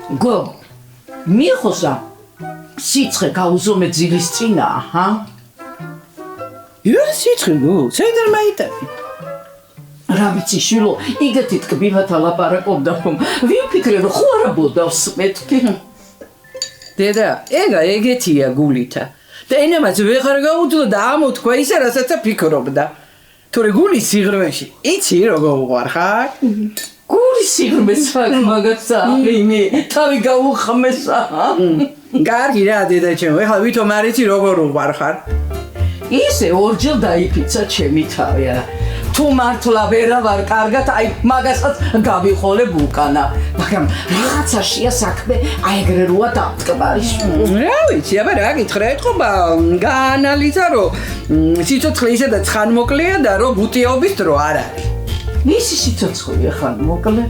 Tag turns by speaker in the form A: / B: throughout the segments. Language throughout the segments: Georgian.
A: გო მიხოსა სიცხე გაუზომე ძილის წინა ჰა
B: ია სიცხე გო საიდან მაიტები
A: რა ვიცი შილო იგეთი ტკბილათა ლაპარაკობდა რომ ვიფიქრე რომ ხო არა ბოდავს მეთქი
B: დედა ეგა ეგეთია გულითა და ენამაც ვეღარ გაუძლო და ამოთქვა ისა რასაც ფიქრობდა თორე გულის სიღრმეში იცი როგორ უყარხარ
A: გულის სიღრმეს მაგაცა იმი თავი გაუხმესა
B: კარგი რა დედაჩემო ეხლა ვითომ არ იცი როგორ უყარხარ
A: ისე ორჯერ დაიფიცა ჩემი თავი არა თუ მართლა ვერა ვარ კარგად აი მაგასაც გავიხოლებ უკანა მაგრამ რაღაცაშია საქმე აი ეგრე როა დამტკბარის
B: რა ვიცი აბა რა გითხრა ეთქობა გაანალიზა რომ სიცოცხლე ისე და ცხანმოკლეა და რომ გუტიაობის დრო არ არის
A: ისი სიცოცხლე ხან მოკლე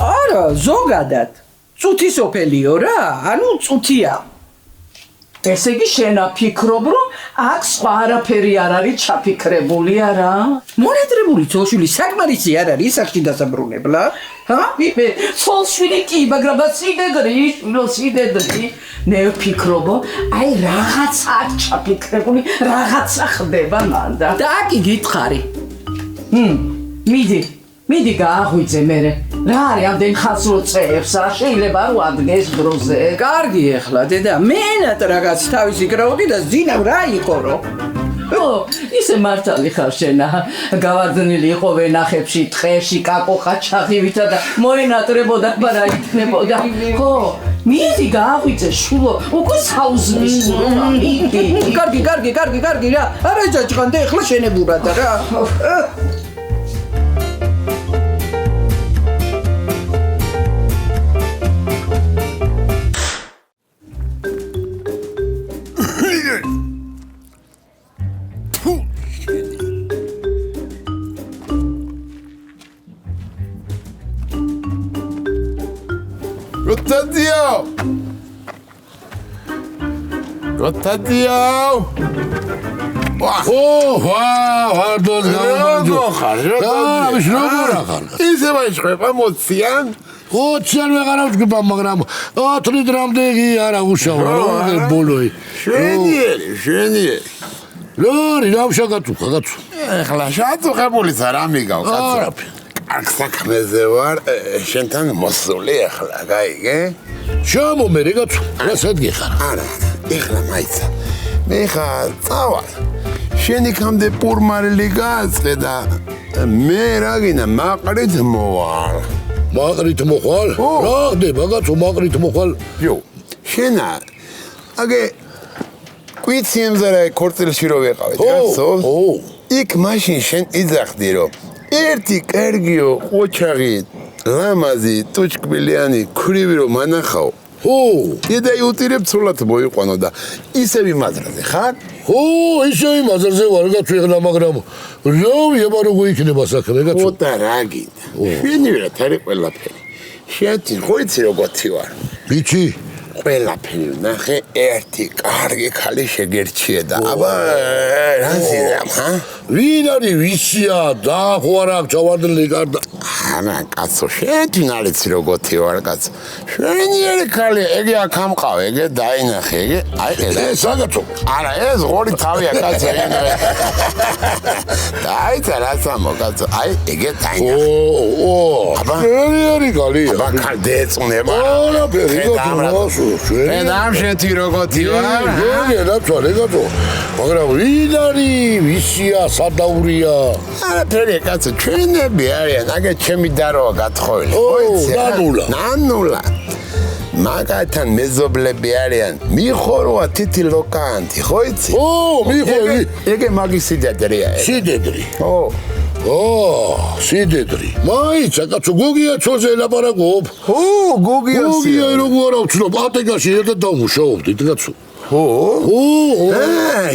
B: არა ზოგადად წუთი სოფელიო რა ანუ წუთია
A: ესე იგი შენა ფიქრობ რომ აქ სხვა არაფერი არ არის ჩაფიქრებული არა
B: მონატრებული ცოლშვილი საკმარისი არ არის ისახში დასაბრუნებლა
A: ჰა იმე ცოლშვილი კი მაგრამ სიდედრი ნე ფიქრობო აი რაღაცა ჩაფიქრებული რაღაცა ხდება მანდა
B: და კი გითხარი
A: მიდი გააღვიძე მერე რა არის ამდენ ხაზრო წეებს რა შეიძლება რომ ადგეს დროზე
B: კარგი ეხლა დედა მენათ რაღაც თავისი კრაუდი და ზინავ რა იყო
A: ო ისე მართალი ხარ შენა გავარძნილი იყო ვენახებში ტყეში კაკოხა ჩაღივითა და მოენატრებოდა ბარა იქნებოდა ხო მიდი გააღვიძე შულო უკვე საუზმის მიდი
B: კარგი რა არა ჯაჭყანდე ეხლა შენებურად რა
C: Rotadio!
D: ვარდოს
C: ისე ვაიწყება მოციან?
D: 20-ან ვეღარ ვდგება, მაგრამ 10 დრამდე არა უშავა, რა ბოლოი.
C: შვენიერი.
D: რა ვშაგათუ, ხაგათუ.
C: ეხლა შაწუხებული რა მიგავ, კაცო. კარგ საქმეზე ვარ, შენთან მოსული ეხლა, გაიგე?
D: შამო მე რეგაცო, რასაც გიხარ?
C: არა, ეხლა მაიცა. მე ხა წავალ. შენი კამდე პურმარილი გააწყე და მე რა გინდა მაყრით მოვალ.
D: მაყრით მოხვალ? რა ხდება, კაცო, მაყრით მოხვალ?
C: იო, შენა. აგე კვიციმზე რა ქორწილში რო ვიყავით, კაცო? იქ მაშინ შენ იძახდი რომ ერთი კარგიო ოჩაღი ლამაზი ტუჩკბილიანი ქრივი რომ მანახავ. დედა იუტირებ ცოლად მოიყვანო და ისე ვიმაზრაზე ხარ?
D: ისე ვიმაზრაზე ვარ კაცო ეხლა, მაგრამ რავი აბა როგორ იქნება საქმე კაცო?
C: ოტა რა გინდა? შენივერად არის ყველაფერი. შეათი ხო იცი როგორი ვარ?
D: ვიცი?
C: ყველაფერი ვნახე ერთი კარგი ქალი შეგერჩიე და აბა რა ზირამ ჰა?
D: ვინ არის ვისია და ხო არა ჩავარდნილი გარდა
C: არა კაცო შენ არიცი როგორი ვარ კაცო შვენიერი ქალი ეგე აქ ამყავ ეგე დაინახე ეგე აი ეს
D: საგაცო
C: არა ეს ორი თავია კაცო დაიცა რაცამო კაცო აი ეგე დაინახე
D: აბა შვენიერი ქალი
C: აბა ქალდეწუნება
D: არა ბერიგო
C: შენ ამ შენი როგორი ვარ
D: ეგეა თორეგო მაგრამ ვინ არის ვისია სადაურია
C: არა ფერი კაცო ჩვენები არიან აგე ჩემი დაროა გათხოვილი ნანულა მაგათან მეზობლები არიან მიხოროა თითი ლოკანტი ხო იცი
D: მიხორი
C: ეგე მაგის სიდედრია
D: სიდედრი სიდედრი მაიცა კაცო გოგია ცოზე ელაპარაკობ გოგია როგორ ავცნობ ატეგაში ერთად დავმუშაობდით კაცო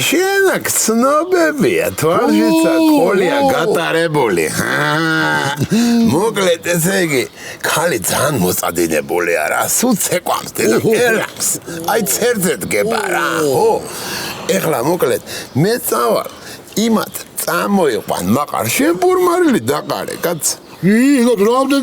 C: შენაკ ცნობებია თვალშიცა ყოლია გატარებული მოკლედ ესე იგი ქალი ძალიან მოწადინებულია რა სულ ცეკვამს და ერამს აი ცერძე დგება რა ეხლა მოკლედ მე წავალ იმათ წამოიყვან მაყარ შენ პურმარილი დაყარე კაც
D: იგო რამდენ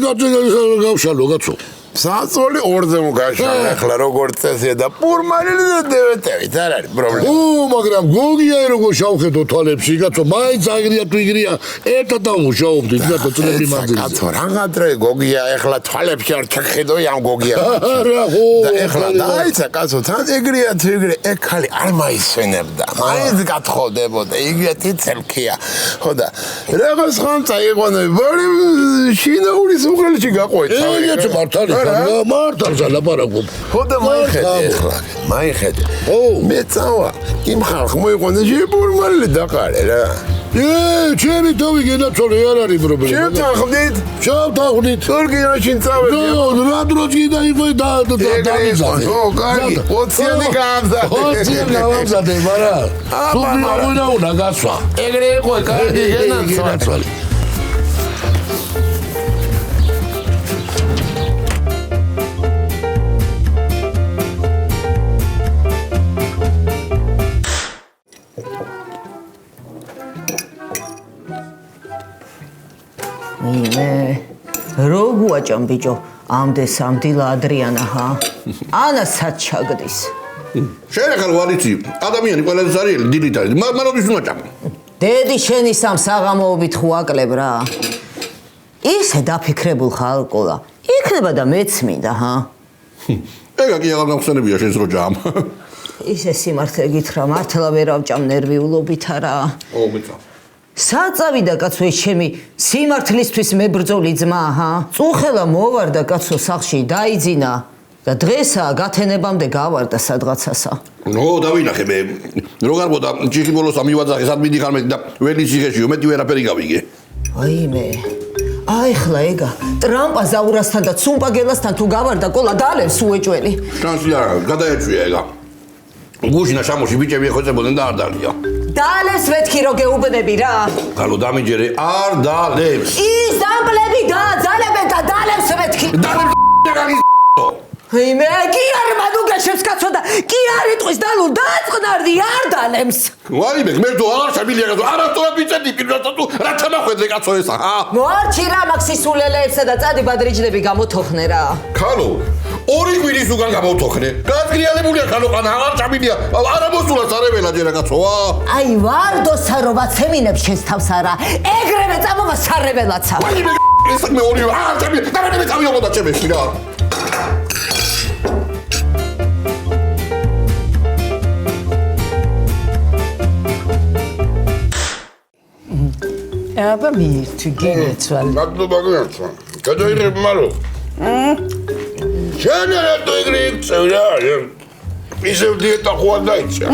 D: გავშალო კაცო
C: საწოლი ორზე მოგაშალე ახლა როგორც წესია და პურმანილი და დევეტევით არ არის პრობლემა.
D: მაგრამ გოგია როგორ შავხედო თვალებში, კაცო, მაინც აგრია თუ იგრია, ერთად დამუშაობდით, კაცო, წლები მანძილზე.
C: კაცო, რაღაცრე გოგია ახლა თვალებში არ ჩახედო ამ გოგია.
D: არა, ხო.
C: და ახლა დაიცა კაცო, თან ეგრია თუ იგრია, ეგ ხალი არ მაისვენებდა. მაინც გათხოვდებოდა, იგივე თიცელქია. ხო და რაღაც ხანცა იყვანო, ბარი შინაურის უღელში გაყვეცა.
D: ეგეც მართალია. მართალია ლაპარაკობ.
C: ხო და მაიხედე. მე წავა, იმ ხალხ მოიყვანე შეპურმალილი დაყარე რა.
D: ჩემი თავი გენაცოლე არ არის პრობლემა.
C: შევთანხმდით?
D: შევთანხმდით.
C: თურქიაში წავედი.
D: რა დროს კიდე იყო და
C: დამიზადე. ო, კარგი, 20-იანი გაამზადე.
D: 20-იანი გავამზადე, მაგრამ სულ მოვინაუნა გასვა.
C: ეგრე იყო, კარგი გენაცოლე.
E: Rogu aჭამ ბიჭო, ამდე სამდილა ადრიანა ხა. ანა საჩაგდის.
F: შენ ახლა ვარიცი, ადამიანი ყველაზე ზარიელი დილით არის. მაროდის უნდა.
E: დედი შენი სამ საღამოობით ხუაკლებ რა. ისე დაფიქრებულ ხალყოლა. იქნება და მეც მინდა, ხა?
F: ეგა კი აღარ გამხსენებია შენს როჯამ.
E: ისე სიმართლე გითხრა, მართლა ვერ ავჭამ ნერვიულობით არა.
F: ო, მეცა.
E: საწავიდა კაცო ეს ჩემი სიმართლისთვის მებრძოლი ძმა, ჰა? წუხელა მოვარდა კაცო სახლში, დაიძინა და დღესაა გათენებამდე გავარდა სადღაცასა.
F: ნო, დავინახე მე. რო გარბოდა ჭიხი ბოლოს ამივაძახე, სად მიდიხარ მე და ველი ციხეშიო, მეტი ვერაფერი გავიგე.
E: აიმე. აიხლა ეგა, ტრამპა ზაურასთან და ცუმპაგელასთან თუ გავარდა ყოლა დალევს უეჭველი.
F: შანსი არა, გადაეჭვია ეგა. გუშინა შამოში ბიჭები ეხოცებოდნენ და არ დალია.
E: დალევს მეთქი რო გეუბნები რა.
F: გალო დამიჯერე, არ დალევს.
E: ის დამკლები დააძალებენ და დალევს მეთქი.
F: დალევს ეგარი
E: აიმე, კი არ მადუგაშებს კაცო და კი არ იტყვის დალულ დააწყნარდი არ დალემს.
F: ვაიმე, გმერდო არ შემილია კაცო, არასდროს ვიცედი პირველად თუ რა ჩამახვედრე კაცო ესა, ჰა?
E: მოარჩი რა მაქსისულელეებსა და წადი ბადრიჯდები გამოთოხნე რა.
F: ქალო, ორი კვირის უგან გამოთოხნე. გაზგრიალებულია ქალო, ყანა აღარ ჩამილია. არა მოსულაც არეველა ჯერა კაცოა.
E: აი ვარდოსა რომ აცემინებს შენს თავს არა. ეგრევე წამოვა სარეველაცა.
F: ვაიმე, ეს მე ორი აღარ ჩამილია. და მე წავიობოდა ჩემში რა.
B: აბა მირთვი გინეცვალ.
C: მადლობა გინეცვალ. გადაიღებ მარო. შენ რატო ეგრე იქცევრა? ისევ დიეტა ხო არ დაიჭა?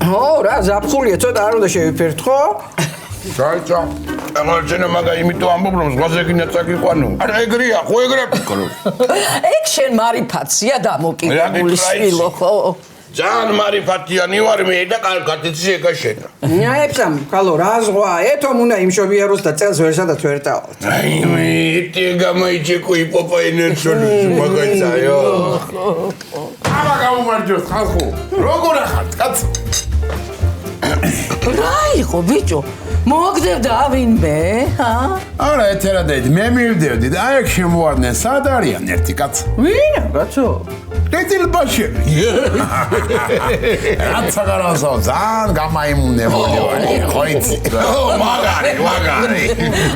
B: ო, რა ზაფხულია, ცოტა არ უნდა შევიფერთ, ხო?
C: ჩაიჭა. ახლა შენ მაგა იმიტომ ამბობ რომ ზღვაზე გინდა წაკიყვანო. არა ეგრეა, ხო ეგრეა ფიქრო.
B: ეგ შენ მარიფაცია დამოკიდებული შვილო, ხო?
C: ძალიან მარიფათიანი ვარ მე და კარგად იცი ეგა შენა.
B: ნაებსამ, ხალო, რა ზღვა, ეთომ უნდა იმშობიაროს და წელს ვერსადაც ვერ დავალთ.
C: აი მე იტი გამაიჭეკო იპოპა ენერგიოლის მაგაცაიო. აბა გამომარჯოს ხალხო. როგორ ახართ, კაც?
B: რა იყო, ბიჭო? მოგდებდა ავინმე, ჰა?
C: არა, ეთერადედი, მე მივდევდი და აი აქ შემოვარდნენ, სად არიან ერთი კაც?
B: ვინა, კაცო?
C: კეთილბაშები. რაც აღარასო, ძალიან გამაიმუნებული ვარ, ხო იცი? ო, მაგარი.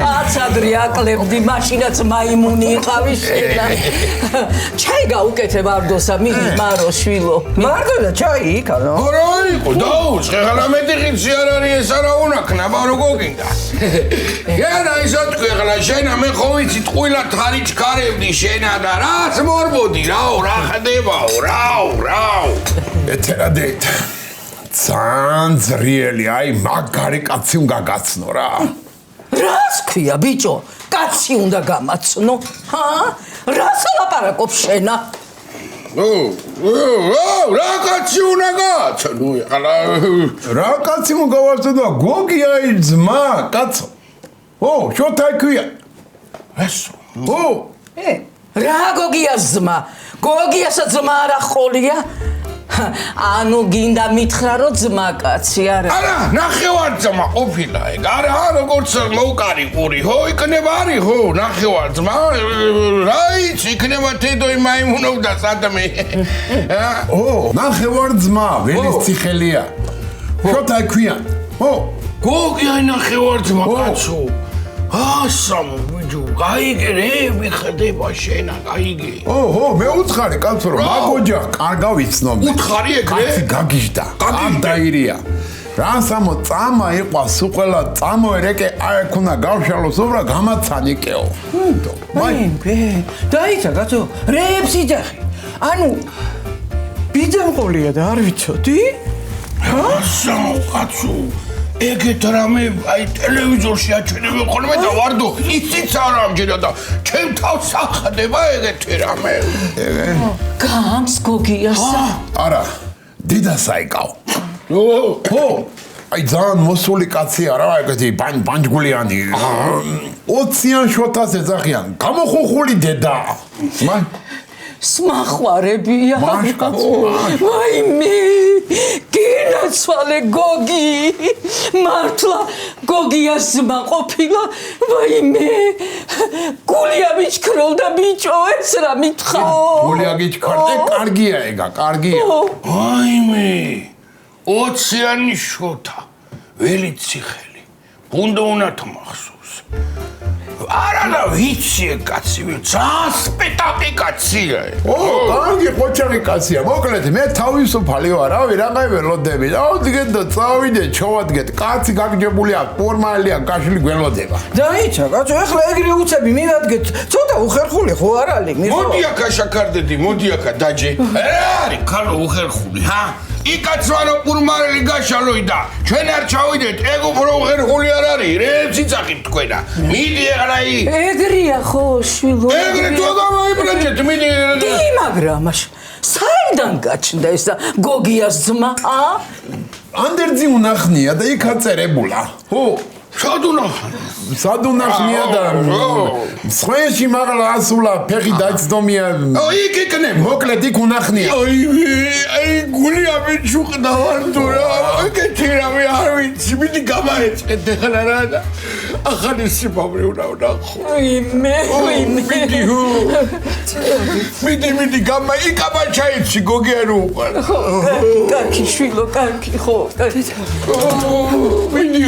B: აცადრი აკლებდი, მაშინაც მაიმუნი იყავი შენა. ჩაი გაუკეთე ვარდოსა, მიდი მარო შვილო. მარტო და ჩაი იქა, ნო?
C: რა იყო? დაუწყე, ხალა მეტი ხიცი არ არის ეს არა უნაქნა, ბარო გოგინდა. გენა ისო თქვი, ხალა შენა მე ხო ვიცი ტყუილა თარი ჩქარებდი შენა და რაც მორბოდი, რაო, რა ხდებაო, რაო. ეთერადეთ. ძალიან ძლიერი, აი მაგარი კაცი უნდა გაცნო რა.
B: რას ქვია, ბიჭო? კაცი უნდა გამაცნო, ჰა? რას ლაპარაკობს შენა?
C: რა კაცი უნდა გაცნო? რა კაცი უნდა გავაცნო და გოგია ის ძმა, კაცო. ო, შოთა ქვია. ესო. ო,
B: რა გოგიას ძმა? გოგიასაც ძმა არ ახოლია? ანუ გინდა მითხრა რომ ძმაკაცი არა.
F: არა, ნახევარძმა ყოფილა ეგ. არა, როგორც მოუკარი ყური, ხო, იქნება არის, ხო, ნახევარძმა. რაიც იქნება თედოი მაიმუნობდა სადმე.
C: ნახევარძმა, ველის ციხელია. შოთა ქვიან. ო,
F: გოგი აი ნახევარძმა კაცო. ასამო ბიჭო, გაიგე რე, მიხდება შენა, გაიგე.
C: მე უცხარი კაცო რომ მაგოჯა კარგა ვიცნობ.
F: უთხარი ეგრე?
C: კაცი გაგიჟდა. ამ დაირია. რასამო წამა იყო სუყელა წამო ერეკე აი ქუნა გავშალოს უბრა გამაცანიკეო.
B: მაინბე, დაიცა კაცო, რეებს იძახი. ანუ ბიძამყოლია და არ ვიცოდი?
F: ასამო კაცო. ეგეთ რამე აი ტელევიზორში აჩვენებენ ხოლმე და ვარდო ისიც არ ამჯერა და ჩემ თავს ახდება ეგეთი რამე.
B: გამს გოგიასა.
C: არა, დიდას აიკავ. აი ძალიან მოსული კაცი არა ეგეთი ბანჯგულიანი. 20-იან შოთას ეძახიან. გამოხუხული დედა.
B: სმახვარებია. ვაიმე, გინაცვალე გოგი. მართლა გოგიას ძმა ყოფილა. ვაიმე, გულია მიჩქროლდა ბიჭო, ეს რა მითხაო.
C: გულია გიჩქარდა, კარგია ეგა, კარგია.
F: ვაიმე, 20-იანი შოთა, ველით ციხელი. ბუნდა უნართა მახსოვს. არა ვიცი კაცი, ძალიან სპეტაკი კაცია.
C: კარგი ყოჩარი კაცია. მოკლედ მე თავისუფალი ვარ, რავი, რაღაცა ველოდები. ავდგეთ და წავიდე, ჩოვადგეთ. კაცი გაგჯებულია, ფორმალია, კაშლი გველოდება.
B: დაიცა კაცო, ეხლა ეგრე უცები მივადგეთ. ცოტა უხერხული ხო არ არის?
F: მოდი აქა შაქარდედი, მოდი აქა დაჯე. რა არის ქალო უხერხული, ჰა? იკაცვარო პურმარელი გაშალოი და ჩვენ არ ჩავიდეთ, ეგ უფრო უხერხული არ არის, რეებს იცახით თქვენა. მიდი ეხლა
B: ეგრეა ხო, შვილო.
F: ეგრე თუ გამოიბრაჭეთ, მიდი.
B: დი, მაგრამ საიდან გაჩნდა ეს გოგიას ძმა?
C: ანდერძი უნახნია და იქ აწერებულა. ხო, სადუნახნია და სხვენში მაღლა ასულა ფეხი დაიცდომია.
F: იქ იქნება.
C: მოკლედ იქ უნახნია.
F: აი გულია მიჩუყდა ვარ თუ რა. ეგეთი რამე არ ვიცი, მიდი გამაეწყეთ ეხლა რა და ახალი სიმამრე უნდა ვნახო. მიდი გამა იკაბა ჩაიცი გოგიარო უყარ.
B: კარგი შვილო, კარგი ხო.
F: მიდი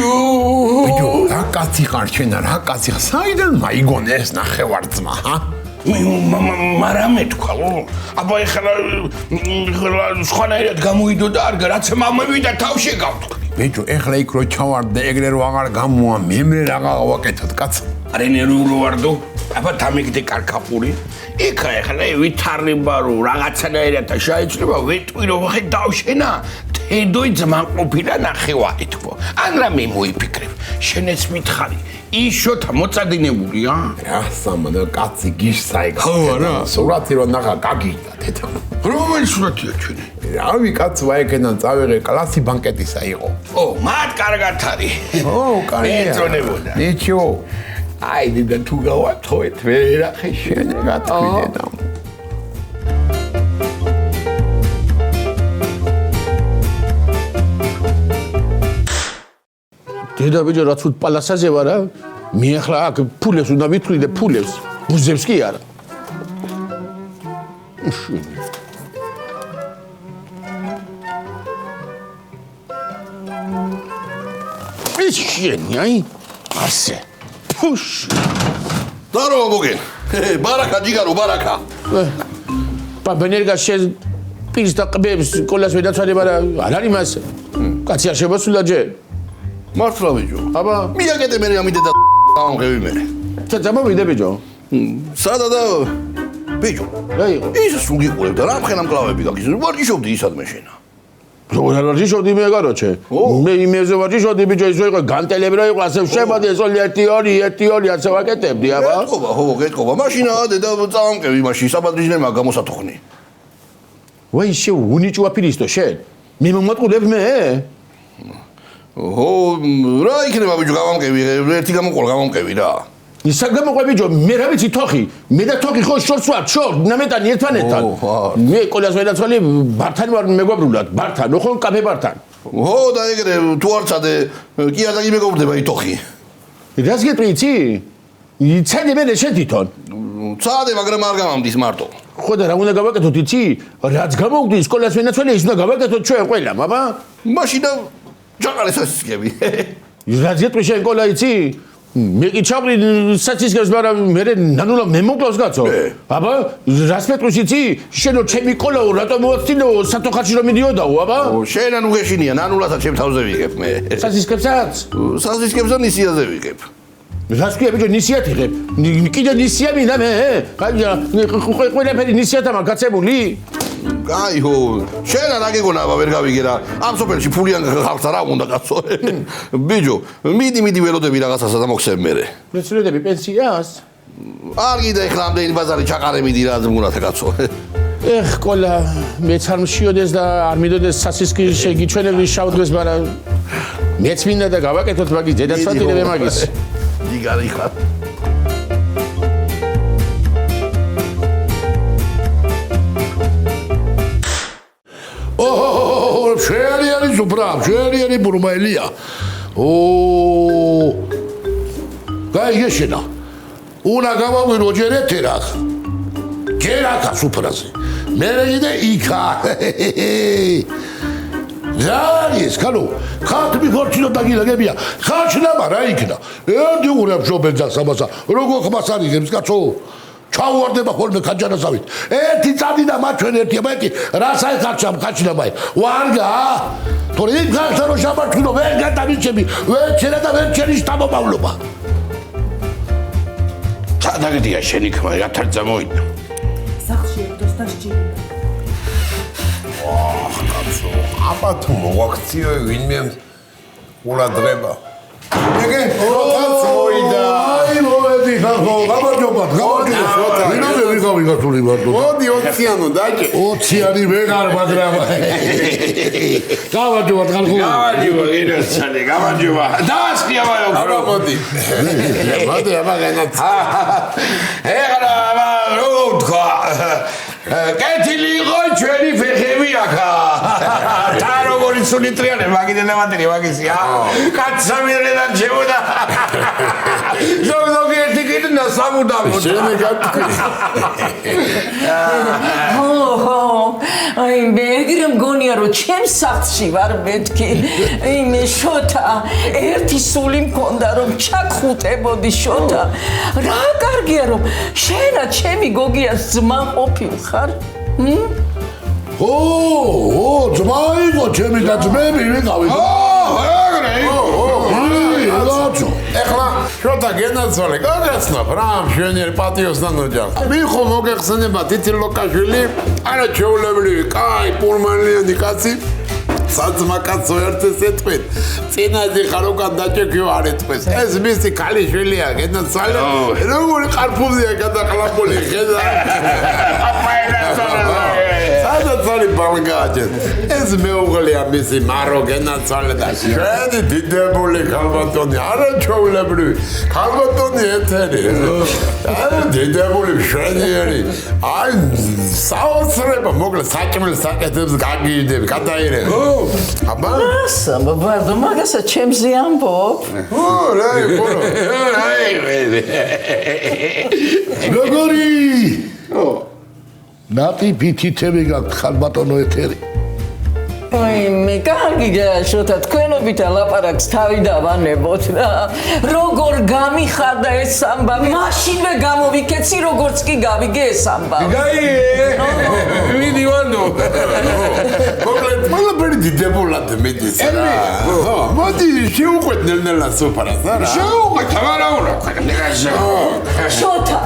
C: რა კაცი ხარ ჩვენ რა კაცი ხარ საიდან მაიგონე ეს ნახევარძმა ჰა
F: მარა მეთქვა აბა ეხლა სხვანაირად გამოვიდო და არ რაც მამები და თავში გავთქვი
C: ბიჭო ეხლა იქ რო ჩავარდე ეგრე რო აღარ გამოა მემრე რაღა ვაკეთოთ კაც
F: არ ენერგულო ვარდო აბა დამიგდე კარკაპური იქა ეხლა ვითარება რო რაღაცანაირად და შეიცვლება ვეტყვი რომ ხე დავშენა თედოი ძმა ყოფილა ნახევარი თქო ან რა მე მოიფიქრებ შენეც მითხარი ის შოთა მოწადინებულია
C: რა სამადა კაცი გიშსაიგა ხო რა სურათი რო ნახა გაგიჟდა თეთა
F: რომელი სურათია ჩვენი
C: რავი კაც ვაიქენან წავიღე კლასი ბანკეტისა იყო
F: ო მათ კარგად არის
C: ო კარგია
F: მეწონებოდა
C: ნიჩო
F: აიდი და თუ გავათხოვეთ ვერ ერახე შენ
C: გათქვიდე და
F: დედა ბიჭო რაც უ პალასაზე ვარა მე ახლა აქ ფულებს უნდა ვითვლი და ფულებს ბუზებს კი არა ის შენი აი ასე ფუშ
D: დარო გოგე ბარაკა ჯიგარო ბარაკა
F: პაბენერგა შენ პირს და ყბებს კოლას ვედაცვალება რა არ არის მას კაცი არ შემოსულა ჯერ
D: მართლა ბიჭო
F: აბა
D: მიაკეთე მე ამიდე და ამღები მე
F: ჩამოვიდე ბიჭო
D: სადა და ბიჭო
F: რა იყო
D: ის სულგიყურებ და რა მხენ ამ კლავები გაგიზ ვარჯიშობდი ისადმე შენა
F: როგორ არ ვარჯიშობდი მე გაროჩე მე იმეზე ვარჯიშობდი ბიჭო ის იყო განტელები რა იყო ასე შებადი ეს 1-2 ასე ვაკეთებდი აბა
D: გეტყობა მაშინა დედა წამკევი მაშინ საბადრიჟნემა გამოსათოხნი
F: ვაი შე უნიჭვა პირისტო შენ მე მომატყუდებ მე
D: ო რა იქნება ბიჭო გამამკევი ერთი გამოყოლა გამამკევი რა
F: ისა გამოყვებიჯო მე რა ვიცი თოხი მე და თოხი ხო შორს ვარ შორ ნამეტანი ერთმანეთთან მე კოლას ვენაცვალი ბართან ვარ მეგობრულად ბართან ხო კაფე ბართან
D: ო და ეგრე თუ არ წადე კი არ დაგიმეგობრდება ითოხი
F: რას გეტყვი იცი მე შენ თვითონ
D: წადე მაგრამ არ გამამდის მარტო
F: ხო და რა უნდა გავაკეთოთ იცი რაც გამოვგვდის სკოლას ვენაცვალი ის უნდა გავაკეთოთ ჩვენ ყველა მაბა
D: მაშინ და ჯაყალეს ასისკები
F: რაც გეტყვი შენ კოლა იცი მე კი ჩავრი საცისკებს მაგრამ მე ნანულა მე მოკლავს კაცო აბა რას მეტყვის იცი შენო ჩემი კოლაო რატომ მოაცდინო სათოხარში რომ მიდიოდაო აბა
D: შენ ანუ გეშინია ნანულასაც ჩემ თავზე ვიღებ მე
F: საცისკებსაც
D: საცისკებს და ნისიაზე ვიღებ
F: რას ქვია ბიჭო ნისიათ იღებ კიდე ნისია მინდა მე ყველაფერი ნისიათა მაგ გაცემული
D: აი ხო შენ რა გეგონა აბა ვერ გავიგე რა ამ სოფელში ფულიან ხალხს რა უნდა კაცო ბიჭო მიდი ველოდები რაღაცასა და მოხსენ მე
F: მეცნიერები პენსიას
D: არ გიდა ეხლა ამდენი ბაზარი ჩაყარებიდი რა ზმუნათა კაცო
F: ეხ კოლა მეც არ მშიოდეს და არ მიდოდეს სასისკი შეგიჩვენებდი შავდღეს მაგრამ მეც მინდა და გავაკეთოთ მაგის დედაცვადირებ მაგის
D: იგარი ხარ შენი არის უბრალოდ შენი არის ბურმაელია გაიგეშენა უნდა გავაღვირო ჯერ ეთერახ ჯერ აქა სუფრაზე მე კიდე იქა ზარის კანო ხათმი ხორჩინო დაგილაგებია ხაჩნამა რა იქნა ერთი უღრებ შობელძას ამასა როგორ ხმას არიგებს კაცო ჩავარდება ხოლმე ხაჯანასავით ერთი წადი და მაჩვენ ერთია მეტი რასაი ხარჩამ ხაჩნამაი ვარგა თორე იმ ხალხთან რო შაბართუნო ვერ გადამიჩები ვერ ჩერა და ვერ ჩერის დამომავლობა დაგდია შენი ქმარი რა თარცა მოინა
A: სახში ერთოს და სჭირდება
C: კაცო აბა თუ მოაქციო ვინმე ულადრება ეგე როთაც მოიდა
D: აი მოვედი ხალხო გამარჯობათ ვინოზე ვიღავი გასული მარტო
C: მოდი 20-იანო დაჭე
D: 20-იანი ვეგარ მაგრამ გამარჯობათ ხალხო
F: გამარჯობა გინოცალე გამარჯობა დაასხია მაგრამ
C: აბა მოდი აბა განაც
F: ეხლა როგორ თქვა კეთილი იყო ჩვენი ფეხები აქა და როგორი სული ტრიანე მაგიდე ნამატერი მაგისია კაცსა მიერედა ჩემოდა ზოგ ერთი კიდე სამუდამოდ
C: შენი გატკი
A: აი მე მგონია რომ ჩემს სახლში ვარ მეთქი მე შოთა ერთი სული მქონდა რომ ჩაგხუტებოდი შოთა რა კარგია რომ შენა ჩემი გოგიას ძმა ყოფილხარ
D: ძმა იყო ჩემი და ძმები ვიყავი
F: ეგრე
C: ეხლა შოთა გენაცვალე გაგაცნობ რა მშვენიერ პატიოსთან ოჯახს მიხო მოგეხსენება თითი ლოკაშვილი არა ჩეულებრივი კაი პურმანიანი კაცი საძმა კაცო ერთეს ეთქვით წინაზე ხარ უკან დაჭექიო არ ეთქვის ეს მისი ქალიშვილია გენაცვალე როგორი ყარფუზია გადაყლაპული ხედა სადაც არის ბალგაჯე ეს მეუღლეა მისი მარო გენაცვალე და შენი დიდებული ქალბატონი არა ჩაულებრივი ქალბატონი ეთერი არა დიდებული მშვენიერი აი საოცრება მოგლე საჭმელს საკეთებს გაგიიდები გადაირები აბა
A: ბაბა მაგასაც ჩემზე ამბობ
C: რაი ბორო
D: როგორი ნატი ფიქითები გაქვთ ხალბატონო ეთერი
A: აი მე კარგია შოთა თქვენობით ლაპარაკს თავი დავანებოთ რა როგორ გამიხარდა ეს ამბავი მაშინვე გამოვიქეცი როგორც კი გავიგე ეს ამბავი
F: ვიდი ვანდო
C: მოკლედ ყველაფერი დიდებულად მიდის რა მოდი შევუყვეთ ნელ-ნელა სოფარას არა
F: შევუყვეთ არა უნდა
A: შოთა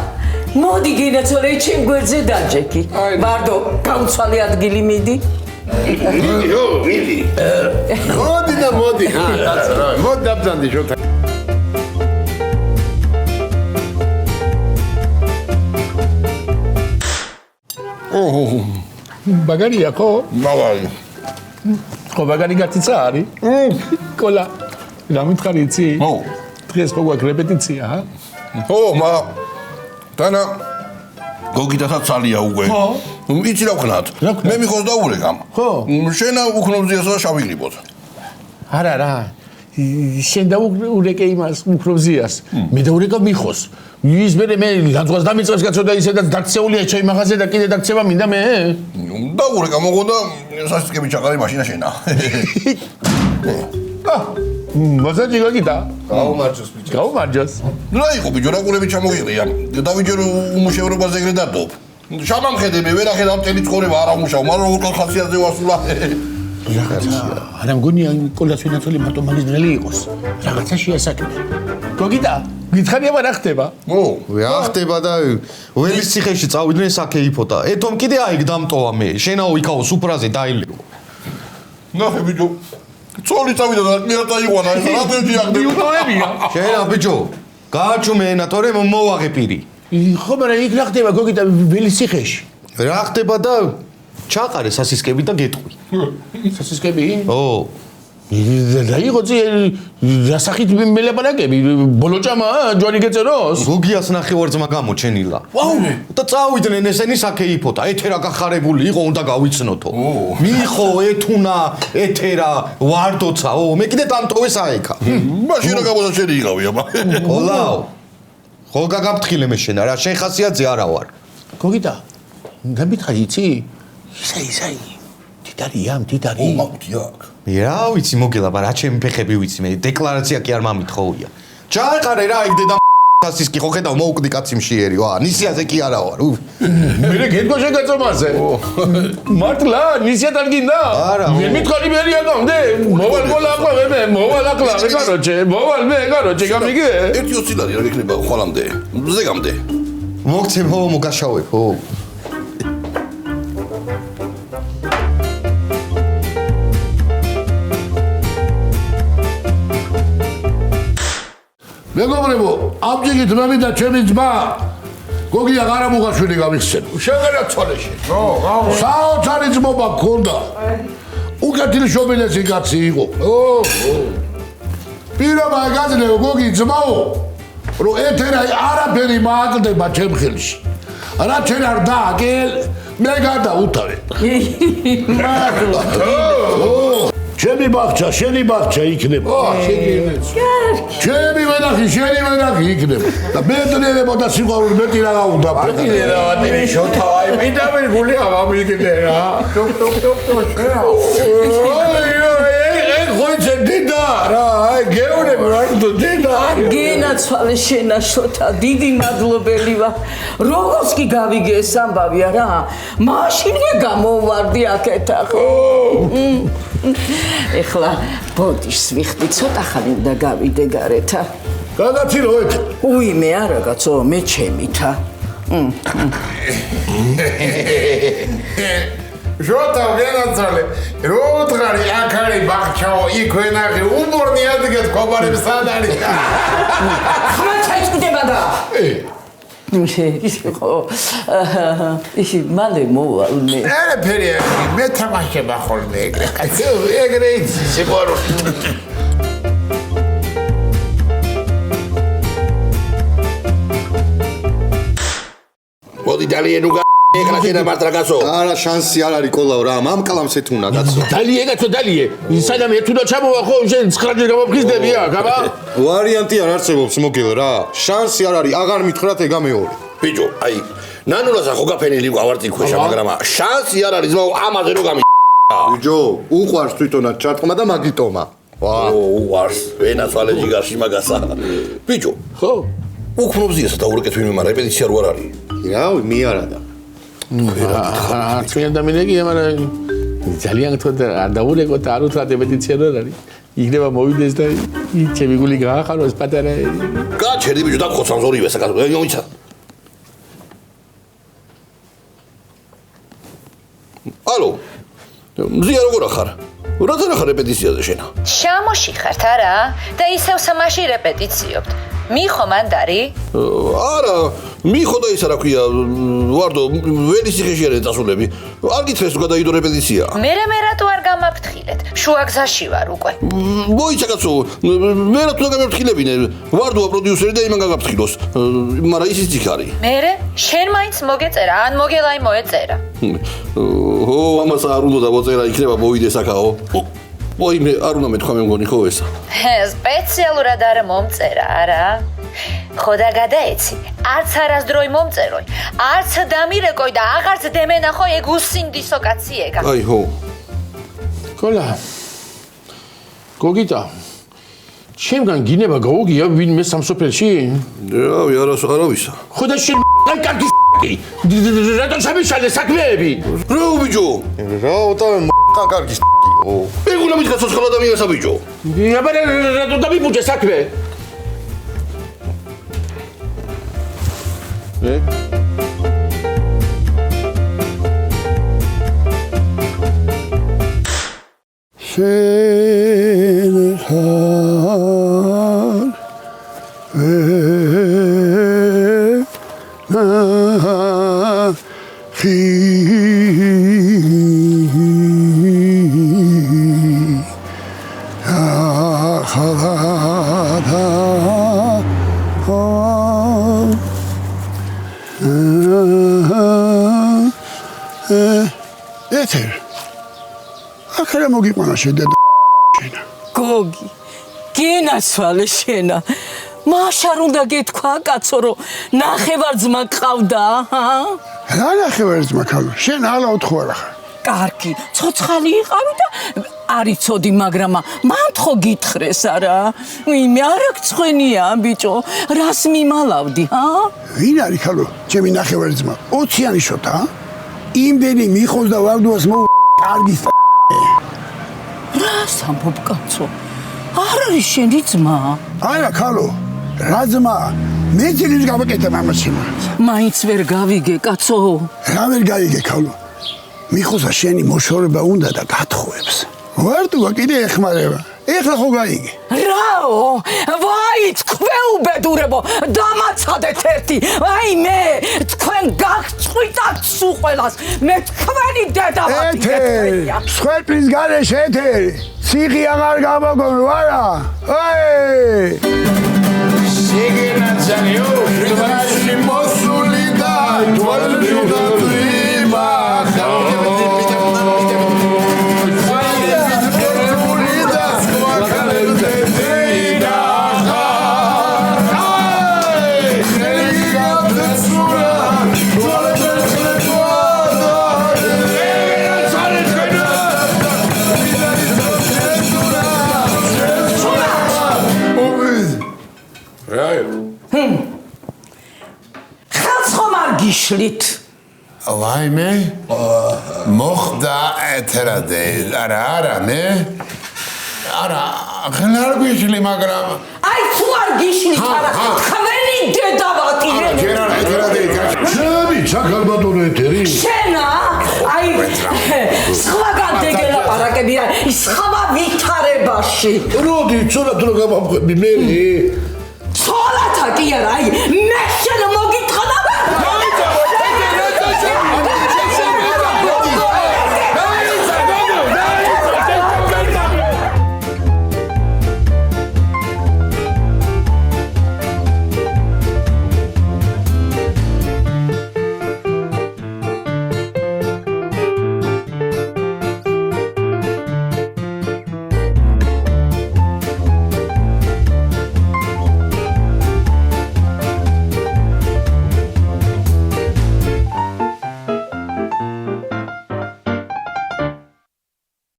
A: მოდი გინაცვალე ჩემ გვერდზე დაჯექი ბარდო გამცვალე ადგილი მიდი
F: ვიდი
C: მოდი და მოდი კაცო რა მოდი დაბძანდი შოთა
D: ბაგარია ხო?
C: მაგარი
D: ხო ბაგარი გატიცა არის? კოლა რა მითხარი იცი? დღეს ხო გვაქვს რეპეტიცია,
F: ო, დანა გოგიდასაც ძალიან უკვე. ხო. იცი რა ვქნათ? მე მიხოს დაურეკამ.
D: ხო.
F: შენა უქნობზიასა შავი გრიბოთ.
D: არა რა. შენ დაურეკე იმას უქროვზიას. მე დაურეკა მიხოს. ის მე განძღვას დამიწყებს კაცო და ისედაც დაქცეულია ჩემი მაღაზია და კიდე დაქცევა მინდა მე.
F: დაურეკა მოგონდა სასტიკები ჩაყარი მაშინა შენა.
D: მასაჯი გაგიდა?
C: გაუმარჯოს ბიჭო.
D: გაუმარჯოს.
F: რა იყო ბიჭო რა ყურები ჩამოიღია. დავიჯერ უმუშევრობაზე ეგრე დადობ. შამამხედები ვერ ახედავ წელი ცხოვრება არ ამუშავ, მაგრამ როგორ ხასიათზე ვასულა. არა
D: მგონია კოლას ვინაცოლი მარტო მაგიზნელი იყოს. რაღაცა შეასაკეთე. გოგიდა, გითხარია რა ხდება?
G: რა ხდება და ველის ციხეში წავიდნენ საქეიფო და ეთომ კიდე აიგ დამტოვა მე. შენაო იქაო სუფრაზე დაილეო.
F: ნახე ბიჭო. წოლი წავიდა და მერტა იყვანა ეს რატომ
D: მიუღოებია.
G: შენა ბიჭო, გააჩუმე ენა თორე მოვაღე პირი.
D: ხო, მაგრამ იქ რა ხდება გოგიდა ველის ციხეში?
G: რა ხდება და ჩაყარე სასისკები და გეტყვი.
D: სასისკები?
G: ო.
D: და იყო რასახით მელაპარაკები? ბოლოჭამა ჯვარი გეწეროს?
G: გოგიას ნახევარძმა გამოჩენილა. ვაუ! და წავიდნენ ესენი საქეიფო და ეთერა გახარებული იყო, უნდა გავიცნოთო. მიხო, ეთუნა, ეთერა, ვარდოცა, მე კიდე დამტოვე საექა.
F: მაშინ რა გამოსა შენი იყავი აბა.
G: ოლაო. ხო გაგაფრთხილე მე შენა რა, შენ ხასიათზე არა ვარ.
D: გოგიდა, გამითხარი იცი? ისაი. დიდარია, დიდარი.
F: მოგდიაკ.
G: რა ვიცი მოგელა, მაგრამ ჩემი ფეხები ვიცი მე, დეკლარაცია კი არ მამითხოვია. ჩაეყარე რა იქ დედა ასის კი ხო ხედავ მოუკვდი კაცი მშიერი, ვა, ნისიაზე კი არა ვარ.
D: მე გეთქვა შეგაწომაზე. მართლა, ნისიად არ გინდა?
G: არა.
D: მე მითხარი მერია გამდე. მოვალ გოლაყვა მე, მოვალ აყლა მე კაროჩე, მოვალ მე კაროჩე, გამიგე?
F: 1-20 ლარი რა გიქნება ხვალამდე. ზეგამდე.
G: მოგცე მოგაშავებ, ხო.
D: მეგობრებო, ამჯერით მე მინდა ჩემი ძმა გოგია გარამუღაშვილი გავიხსენ. შეგერა ცოლეში. საოცარი ძმობა გქონდა. უკეთილი შობილესი კაცი იყო. პირობა გაძლევ გოგი ძმაო, რომ ეთერა არაფერი მააკლდება ჩემ ხელში. რა ჩვენ არ დააკელ, მე გადავუთავე. ჩემი ბაღჩა, შენი ბაღჩა იქნება. ჩემი ვენახი, შენი ვენახი იქნება. და მეტნიერება და სიყვარული მეტი რა უნდა.
F: აკიდე რა ვატირი შოთა, აი მინდა გული ამიგდე რა. ხოიცე დიდა რა, აი გეუნები რა დიდა.
A: გენაცვალე შენა შოთა, დიდი მადლობელი ვარ. როგორც კი გავიგე ეს ამბავია რა, მაშინვე გამოვარდი აქეთა ხო. ეხლა ბოდიშს ვიხდი, ცოტა ხანი უნდა გავიდე გარეთა.
D: გადაცილოთ.
A: უიმე არა კაცო, მე ჩემითა.
C: შოთა გენაცვალე, რო უთხარი აქ არის ბაღჩაო, იქ ვენახი, უბორნი ადგეთ კობარებს სად არის?
A: ხმა ჩაიწყდება და. ხო, ისი მალე მოვალ მე.
C: არაფერი არ არის, მე თამაშება ხოლმე ეგრე. კაცო, ეგრე იცი სიყვარული.
F: მოდი ძალიან უგა ეხლა შენა მარტ რა გასო.
G: არა შანსი არ არის კოლაო რა, მამკლამს ეთუნა კაცო.
D: დალიე კაცო, დალიე. სადამე ეთუნა ჩამოვა ხო, შენ 9 ჯერ გამოფხიზდები აქ, აბა?
G: ვარიანტი არ არსებობს მოგელა რა. შანსი არ არის, აღარ მითხრათ ეგა მეორე.
F: ბიჭო, აი ნანულას ხო გაფენილი გავარტი ქვეშა, მაგრამ შანსი არ არის ძმაო ამაზე რო გამი.
G: ბიჭო, უყვარს თვითონაც ჩარტყმა და მაგიტომა. ვა,
F: უყვარს, ვენაცვალე ჯიგარში მაგასა. ბიჭო,
D: ხო.
F: უქნობზიასა და ურეკეთ ვინმე, მაგრამ რეპეტიცია რო არ არის.
G: რავი, მე არა და.
D: არც მინდა მაგრამ ძალიან თქო და არ დაურეკო და არ უთხრა რეპეტიცია რო არ არის. იქნება მოვიდეს და ჩემი გული გაახაროს პატარა.
F: გაჩერდი ბიჭო და ხოცავს ორივე საკაცო. მოიცა. ალო. მზია როგორ ახარ? რატომ ახარ რეპეტიციაზე შენა?
H: შამოში ხართ არა? და ისევ სამაში რეპეტიციობთ. მიხო მანდარი?
F: არა,
D: მიხო და ისა რა ქვია ვარდო ველი ციხეში არის დასულები არ გითხრეს თუ გადაიდო რეპეტიცია
H: მე რატო არ გამაფრთხილეთ შუა გზაში ვარ უკვე
D: მოიცა კაცო მე რა თუ გამაფრთხილებინე ვარდოა პროდიუსერი და იმან გაგაფრთხილოს მაგრამ ისიც იქ არის
H: მე შენ მაინც მოგეწერა ან მოგელაი მოეწერა
D: ო ამას არ უნდა დავწერა იქნება მოვიდეს აქაო ой მე არ უნდა მეთქვა მე მგონი ხო ესა
H: სპეციალურად არ მომწერა არა ხო და გადაეცი არც არასდროი მომწეროი არც დამირეკოი და აღარც დემენახო ეგ უსინდისო კაცი ეგა
D: აი ხო
I: კოლა გოგიტა ჩემგან გინება გაუგია ვინმე სამსოფელში
D: რავი არავისა
I: ხო და შენ აი კარგი რატო სამიშალე საქმეები
D: რა ბიჭო
G: რა უტავე კარგი
D: ეგულა მითხრა ცოცხალ ადამიანსა ბიჭო
I: აბა რატო დამიბუჯე საქმე
C: შენ ეთერ აქერა მოგიყვანა შედედა შენა
B: გოგი გენაცვალე შენა მაშარ უნდა გეთქვა კაცო რომ ნახევარძმა გყავდა ჰა
C: რა ნახევარძმა ქალო შენ ალა უთხოვარ ახლა
B: კარგი ცოცხალი იყავი და არიცოდი მაგრამ მან ხო გითხრეს არა მე არ გწვენია ბიჭო რას მიმალავდი ჰა
C: ვინ არის ქალო ჩემი ნახევარძმა 20-იანი შოთა იმდენი მიხოს და ვარდუას მო კარგი
B: რა სამბობ კაცო არ არის შენი ძმა
C: არა ქალო რა ძმა მე ძილის გავაკეთებ ამას იმა
B: მაინც ვერ გავიგე კაცო
C: რა ვერ გაიგე ქალო მიხოსა შენი მოშორება უნდა და გათხოვებს ვარდუა კიდე ეხმარება ეხლა ხო გაიგე
B: რაო ვაი თქვეუბედურებო დამაცადეთ ერთი აი მე თქვენ გაგწყვიტათ სულ ყველას მე თქვენი დედავატი გეთქვენია
C: სხვერპლის გარეშე ეთერი ციხი აღარ გამოგონო არა აი
D: სიგინაცალიო შეგაში მოსული და თვალები და თვიმა
B: გიშლით
C: ვაიმე მოხდა ეთერადე არა მე არა ახლა არ გიშლი მაგრამ
B: აი თუ არ გიშლით არა თქვენი დედავატი
C: ეთერადე
D: შები ჩაკალბატონო ეთერი
B: შენა აი სხვაგან დეგელაპარაკები სხვა ვითარებაში
D: როდი ცოლად რო გამაფხვები მე
B: ცოლათა კი არა აი მე შენ